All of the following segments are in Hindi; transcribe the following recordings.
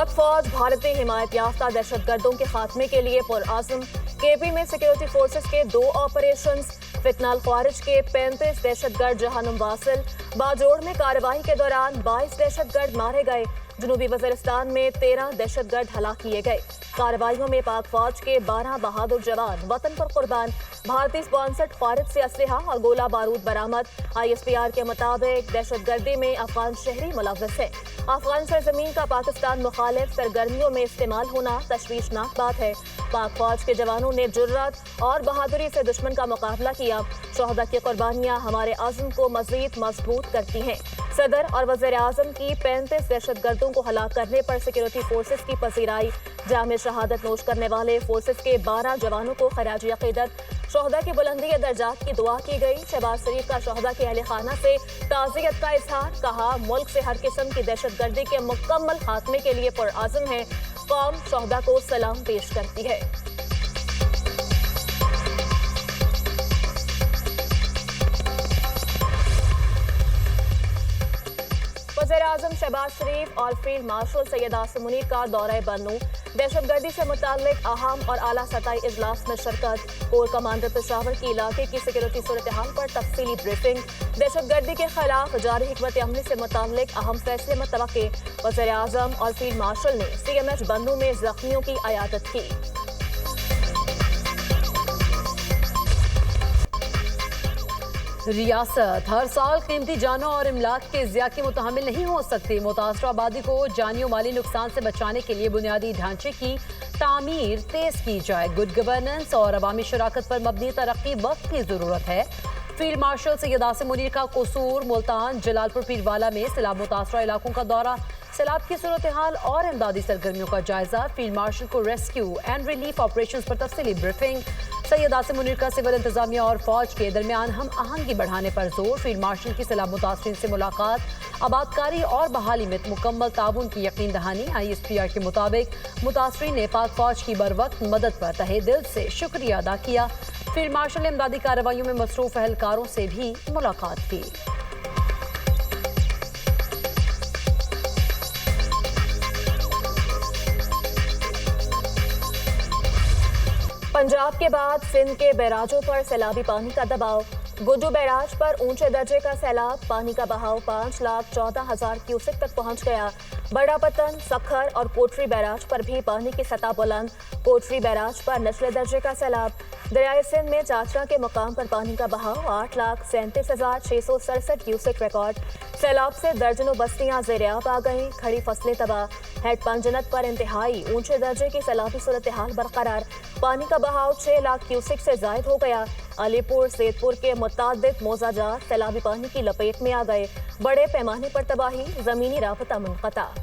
पाक फौज भारतीय हिमायत याफ्ता दहशतगर्दों के खात्मे के लिए पुरआज़म। केपी में सिक्योरिटी फोर्सेस के 2 ऑपरेशंस। फितनाल ख्वारिज के 35 दहशतगर्द जहन्नुम वासिल। बाजोड़ में कार्रवाई के दौरान 22 दहशतगर्द मारे गए। जनूबी वज़ीरिस्तान में 13 दहशतगर्द हलाक किए गए। कार्रवाइयों में पाक फौज के 12 बहादुर जवान वतन पर कुर्बान। भारतीय स्पॉन्सर्ड ख्वारिज से असलहा और गोला बारूद बरामद। ISPR के मुताबिक दहशतगर्दी में अफगान शहरी मुलव्वस है। अफगान सरजमीन का पाकिस्तान मुखालिफ सरगर्मियों में इस्तेमाल होना तशवीशनाक बात है। पाक फौज के जवानों ने जुर्रत और बहादुरी से दुश्मन का मुकाबला किया। शोहदा की कुर्बानियां हमारे आज़म को मज़ीद मजबूत करती हैं। सदर और वज़ीर आज़म की 35 दहशतगर्दों को हलाक करने पर सिक्योरिटी फोर्सेस की पजीराई। जाम शहादत नोश करने वाले फोर्सेस के 12 जवानों को खराज अकीदत। शोहदा की बुलंदी दर्जात की दुआ की गई। शहबाज शरीफ का शोहदा के अहले खाना से ताज़ियत का इजहार। कहा, मुल्क से हर किस्म की दहशतगर्दी के मुकम्मल खात्मे के लिए पुरआज़म है। कौम शोहदा को सलाम पेश करती है। वज़ीर-ए-आज़म शहबाज शरीफ और फील्ड मार्शल सैयद आसिम मुनीर का दौरा बन्नू। दहशतगर्दी से मुताल्लिक अहम और आला सतही इजलास में शिरकत। कोर कमांडर पेशावर की इलाके की सिक्योरिटी सूरत हाल पर तफसीली ब्रीफिंग। दहशतगर्दी के खिलाफ जारी हिकमत अमली से मुताल्लिक अहम फैसले मुतवक्के। वज़ीर-ए-आज़म और फील्ड मार्शल ने CMH बन्नू में जख्मियों की अयादत की। रियासत हर साल कीमती जानों और इमलाक के ज़िया की मुतहमिल नहीं हो सकती। मुतासरा आबादी को जानी और माली नुकसान से बचाने के लिए बुनियादी ढांचे की तामीर तेज की जाए। गुड गवर्नेंस और अवामी शराकत पर मबनी तरक्की वक्त की ज़रूरत है। फील्ड मार्शल सैयद आसिम मुनीर का कसूर, मुल्तान, जलालपुर पीरवाला में सैलाब मुतासरा इलाकों का दौरा। सैलाब की सूरत हाल और इमदादी सरगर्मियों का जायजा। फील्ड मार्शल को रेस्क्यू एंड रिलीफ ऑपरेशन पर तफसीली ब्रीफिंग। सैयद आसिम मुनीर का सिविल इंतजामिया और फौज के दरमियान हम आहंगी बढ़ाने पर जोर। फील्ड मार्शल की सैलाब मुतासरीन से मुलाकात। आबादकारी और बहाली में मुकम्मल ताउन की यकीन दहानी। ISPR के मुताबिक मुतासरीन ने पाक फौज की बरवक्त मदद पर तहे दिल से शुक्रिया अदा किया। फील्ड मार्शल ने इमदादी कार्रवाइयों में मसरूफ एहलकारों से भी मुलाकात की। पंजाब के बाद सिंध के बैराजों पर सैलाबी पानी का दबाव। गुड्डू बैराज पर ऊंचे दर्जे का सैलाब। पानी का बहाव 5,14,000 क्यूसेक तक पहुंच गया। बड़ा पतन, सखर और कोटरी बैराज पर भी पानी की सतह बुलंद। कोटरी बैराज पर निचले दर्जे का सैलाब। दरियाए सिंध में चाचरा के मुकाम पर पानी का बहाव 8,37,667 क्यूसेक रिकॉर्ड। सैलाब से दर्जनों बस्तियां ज़ेर-ए-आब आ गईं। खड़ी फसलें तबाह। हेड पंजनत पर इंतहाई ऊंचे दर्जे की सैलाबी सूरत हाल बरकरार। पानी का बहाव 6 लाख क्यूसेक से जायद हो गया। अलीपुर, सैदपुर के मुतादिद मौजाजात सैलाबी पानी की लपेट में आ गए। बड़े पैमाने पर तबाही, जमीनी राबता मुनक़ता।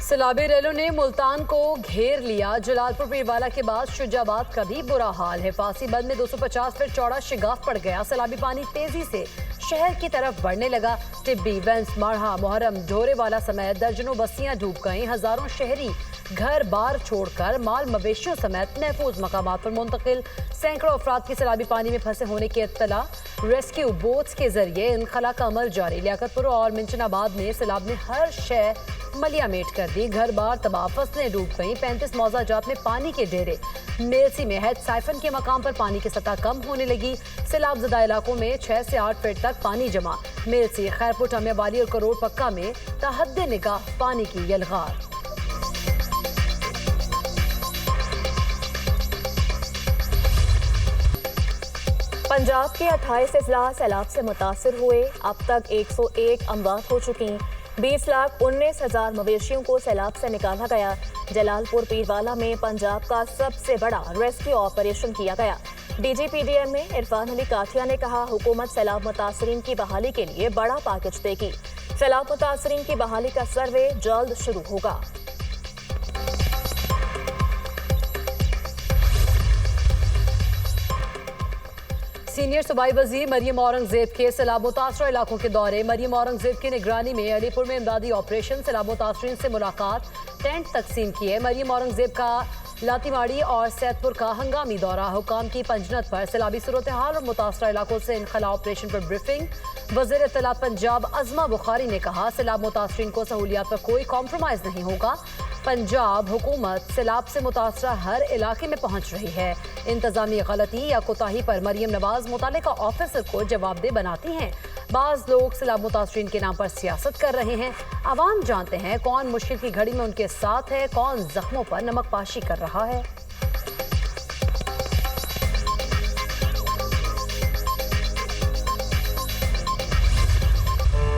सैलाबी रेलों ने मुल्तान को घेर लिया। जलालपुर पीरवाला के बाद शुजाबाद का भी बुरा हाल है। फांसी बंद में 250 फीट चौड़ा शिगाफ पड़ गया। सैलाबी पानी तेजी से शहर की तरफ बढ़ने लगा। टिब्बी, वेंस, माढ़ा, मुहर्रम, ढोरेवाला समेत दर्जनों बस्तियां डूब गईं। हजारों शहरी घर बार छोड़कर माल मवेशियों समेत महफूज मकामात पर मुंतकिल। सैकड़ों अफराद की सैलाबी पानी में फंसे होने की इत्तला। रेस्क्यू बोट्स के जरिए इनखला का अमल जारी। लियाकतपुर और मिंचनाबाद में सैलाब ने हर शय मलिया मेट कर दी। घर बार तबाह, फसलें डूब गईं। 35 मौजाजात में पानी के डेरे। मेलसी में हेड साइफन के मकाम पर पानी की सतह कम होने लगी। सैलाब ज़दा इलाकों में 6 से 8 फीट तक पानी जमा। मेलसी, खैरपुर, टामियावाली और करोड़ पक्का में तहद्दे निगाह पानी की यलगार। पंजाब के 28 अजला सैलाब से मुतासर हुए। अब तक 101 अमवात हो चुकी। 20,19,000 मवेशियों को सैलाब से निकाला गया। जलालपुर पीरवाला में पंजाब का सबसे बड़ा रेस्क्यू ऑपरेशन किया गया। DGPDM में इरफान अली काठिया ने कहा, हुकूमत सैलाब मुतासरीन की बहाली के लिए बड़ा पैकेज देगी। सैलाब मुतासरीन की बहाली का सर्वे जल्द शुरू होगा। सीनियर सूबाई वजीर मरियम औरंगजेब के सैलाब मुतासरा इलाकों के दौरे। मरियम औरंगजेब की निगरानी में अलीपुर में इमदादी ऑपरेशन। सैलाब मुतासरीन से मुलाकात, टेंट तकसीम किए। मरियम औरंगजेब का लातीमाड़ी और सैदपुर का हंगामी दौरा, हुकाम की पंजनत पर सैलाबी सूरत हाल और मुतासरा इलाकों से इनखला ऑपरेशन पर ब्रीफिंग। वज़ीर इत्तलात पंजाब अज़मा बुखारी ने कहा, सैलाब मुतासरीन को सहूलियात पर कोई कॉम्प्रोमाइज नहीं होगा। पंजाब हुकूमत सैलाब से मुतासरा हर इलाके में पहुंच रही है। इंतजामी गलती या कोताही पर मरियम नवाज मुतालिका ऑफिसर को जवाबदेह बनाती हैं। बाज़ लोग सैलाब मुतासरीन के नाम पर सियासत कर रहे हैं। आवाम जानते हैं कौन मुश्किल की घड़ी में उनके साथ है, कौन जख्मों पर नमक पाशी कर रहा है।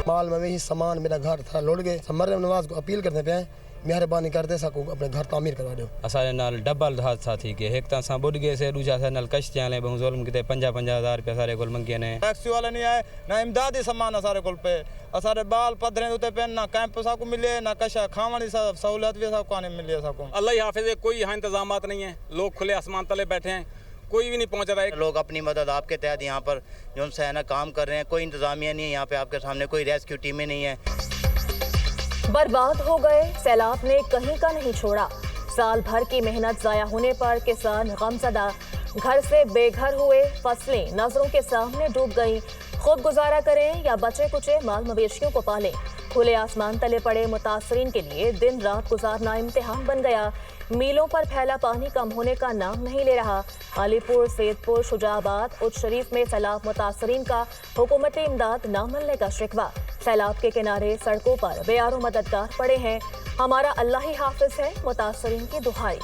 माल मवेशी सामान मेरा घर था लुट गए। मरियम नवाज को अपील करते पे मेहरबानी करते सको अपने घर तामीर करवा दो। असांजे नाल डबल हादसा थी के एक असां बुड गए से दूजा असां नाल कश थिया ले बहु ज़ुल्म किते 50,000 रुपया सारे कोल मंगे ने। टैक्सी वाले नहीं आए ना इमदादी सामान सारे कोल पे असारे बाल पधरे उते पे ना कैंप साको मिले ना कशा खावणी सहूलत भी साको नहीं मिले साको। अल्लाह ही हाफिज़, कोई यहाँ इंतजामात नहीं है। लोग खुले आसमान तले बैठे हैं, कोई भी नहीं पहुँच रहा है। लोग अपनी मदद आपके तहत यहाँ पर जो है ना काम कर रहे हैं। कोई इंतजामिया नहीं है यहाँ पे आपके सामने, कोई रेस्क्यू टीमें नहीं है। बर्बाद हो गए, सैलाब ने कहीं का नहीं छोड़ा। साल भर की मेहनत जाया होने पर किसान गमज़दा, घर से बेघर हुए, फसलें नजरों के सामने डूब गईं। खुद गुजारा करें या बचे कुचे माल मवेशियों को पालें। खुले आसमान तले पड़े मुतासरीन के लिए दिन रात गुजारना इम्तिहान बन गया। मीलों पर फैला पानी कम होने का नाम नहीं ले रहा। अलीपुर, सैदपुर, शुजाबाद, उच्च शरीफ में सैलाब मुतासरीन का हुकूमती इमदाद न मिलने का शिकवा। सैलाब के किनारे सड़कों पर बेयारो मददगार पड़े हैं। हमारा अल्लाह ही हाफिज है, मुतासरीन की दुहाई।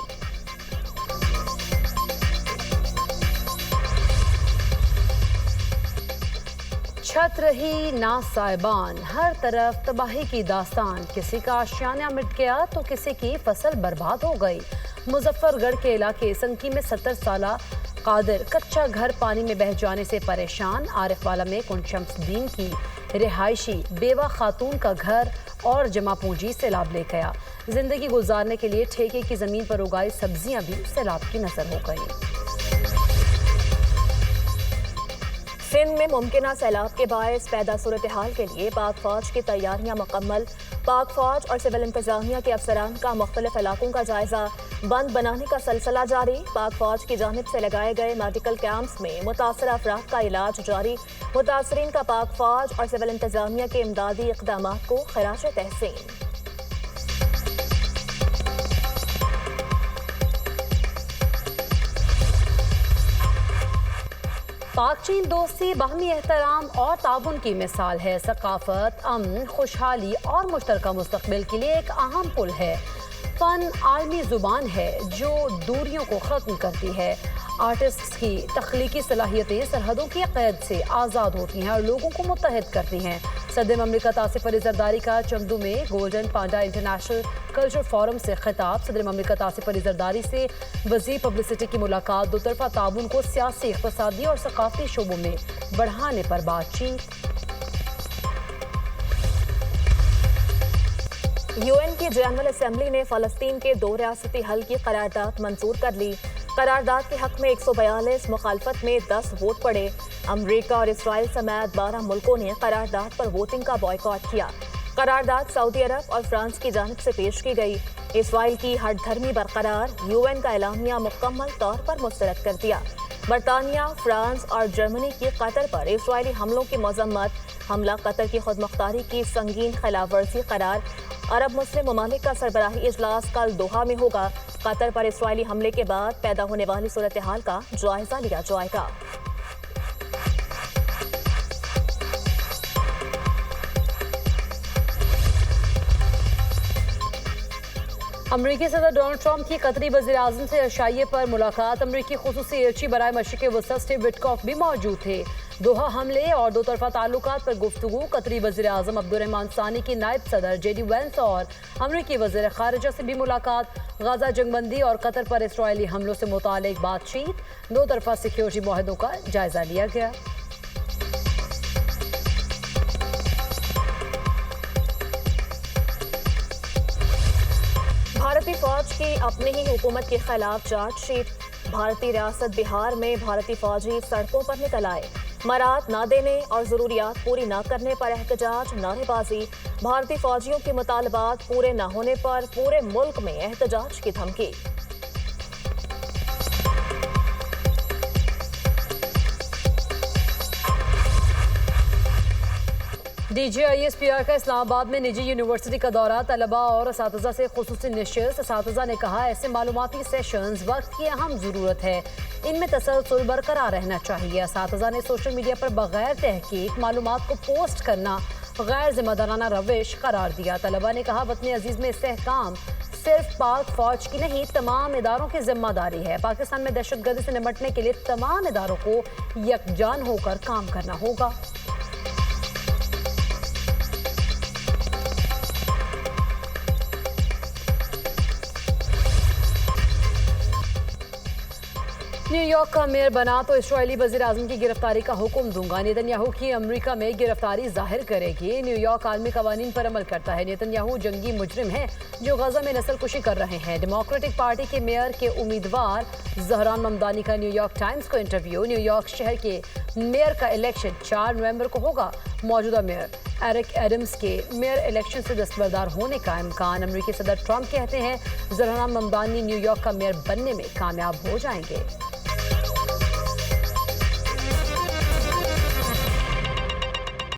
छत रही ना साइबान, हर तरफ तबाही की दास्तान। किसी का आशियाना मिट गया तो किसी की फसल बर्बाद हो गई। मुजफ्फरगढ़ के इलाके संकी में 70 साला कादिर कच्चा घर पानी में बह जाने से परेशान। आरिफवाला में कुंशमसदीन की रिहायशी बेवा खातून का घर और जमा पूंजी सैलाब ले गया। जिंदगी गुजारने के लिए ठेके की जमीन पर उगाई सब्जियां भी सैलाब की नजर हो गई। सिंध में मुमकिन सैलाब के बायस पैदा सूरत हाल के लिए पाक फौज की तैयारियां मुकम्मल। पाक फौज और सिविल इंतजामिया के अफसरान का मुख्तलिफ इलाकों का जायजा। बंद बनाने का सिलसिला जारी। पाक फौज की जानिब से लगाए गए मेडिकल कैंप्स में मुतासरा अफराद का इलाज जारी। मुतासरीन का पाक फौज और सिविल इंतजामिया के इमदादी इक़दाम को खराज तहसीन। पाक चीन दोस्ती बाहमी एहतराम और ताबुन की मिसाल है। सकाफत, अमन, खुशहाली और मुश्तरका मुस्तकबिल के लिए एक अहम पुल है। फ़न आलमी ज़ुबान है जो दूरियों को ख़त्म करती है। आर्टिस्ट की तख्लीकी सलाहियतें सरहदों की क़ैद से आज़ाद होती हैं और लोगों को मुत्तहिद करती हैं। सदर ममलिकत आसिफ अली ज़रदारी का चंदू में गोल्डन पांडा इंटरनेशनल कल्चर फोरम से खिताब। सदर ममलिकत आसिफ अली ज़रदारी से वज़ीर पब्लिसिटी की मुलाकात। दो तरफा ताबुन को सियासी, इक़्तिसादी और सकाफ़ती शोबों में बढ़ाने पर बातचीत। यूएन की जनरल असेंबली ने फ़लस्तीन के 2 रियासती हल की करारदाद मंजूर कर ली। करारदाद के हक में 142, मुखालफत में 10 वोट पड़े। अमरीका और इसराइल समेत 12 मुल्कों ने करारदाद पर वोटिंग का बॉयकॉट किया। करारदाद सऊदी अरब और फ्रांस की जानिब से पेश की गई। इसराइल की हठधर्मी बरकरार। यूएन का एलामिया मुकम्मल तौर पर मुस्तरद कर दिया। बरतानिया, फ्रांस और जर्मनी की कतर पर इसराइली हमलों की मजम्मत। हमला कतर की खुदमुख्तारी की संगीन खिलाफ वर्जी करार। अरब मुस्लिम ममालिक का सरबराही इजलास कल दोहा में होगा। कतर पर इसराइली हमले के बाद पैदा होने वाली सूरत हाल का जायजा लिया जाएगा। अमरीकी सदर डोनाल्ड ट्रंप की कतरी वज़ीर आज़म से अशाइये पर मुलाकात। अमरीकी खुसूसी एर्ची बराए मशरिक़ वसत स्टीव विटकॉफ भी मौजूद थे। दोहा हमले और दो तरफा ताल्लुकात पर गुफ्तगू। कतरी वज़ीर आज़म अब्दुर्रहमान सानी की नायब सदर जेडी वेंस और अमरीकी वज़ीर ख़ारिजा से भी मुलाकात। गाज़ा जंगबंदी और कतर पर इसराइली हमलों से मुतालिक बातचीत। दो तरफा सिक्योरिटी मुआहदों का जायजा लिया गया। भारतीय फौज की अपनी ही हुकूमत के खिलाफ चार्जशीट। भारतीय रियासत बिहार में भारतीय फौजी सड़कों पर निकल आए। मराद न देने और जरूरियात पूरी न करने पर एहतजाज, नारेबाजी। भारतीय फौजियों के मुतालबात पूरे न होने पर पूरे मुल्क में एहतजाज की धमकी। DGISPR का इस्लामाबाद में निजी यूनिवर्सिटी का दौरा, तलबा और असातिज़ा से खुसूसी नशिस्त। असातिज़ा ने कहा ऐसे मालूमाती सेशंस वक्त की अहम ज़रूरत है, इनमें तसलसल बरकरार रहना चाहिए। असातिज़ा ने सोशल मीडिया पर बगैर तहकीक मालूमात को पोस्ट करना गैर जिम्मेदाराना रविश करार दिया। तलबा ने कहा वतन अजीज़ में इस्तेहकाम सिर्फ पाक फौज की नहीं तमाम इदारों की जिम्मेदारी है। पाकिस्तान में दहशतगर्दी से निपटने के लिए तमाम इदारों को यकजान होकर काम करना होगा। न्यूयॉर्क का मेयर बना तो इस्राएली वज़ीर आज़म की गिरफ्तारी का हुक्म दूंगा। नेतन्याहू की अमेरिका में गिरफ्तारी जाहिर करेगी। न्यूयॉर्क आलमी कवानीन पर अमल करता है। नेतन्याहू जंगी मुजरिम है जो गजा में नस्लकुशी कर रहे हैं। डेमोक्रेटिक पार्टी के मेयर के उम्मीदवार जहरान ममदानी का न्यूयॉर्क टाइम्स को इंटरव्यू। न्यूयॉर्क शहर के मेयर का इलेक्शन 4 नवंबर को होगा। मौजूदा मेयर एरिक एडम्स के मेयर इलेक्शन से दस्तबरदार होने का इम्कान। अमेरिकी सदर ट्रंप कहते हैं जहरान ममदानी न्यूयॉर्क का मेयर बनने में कामयाब हो जाएंगे।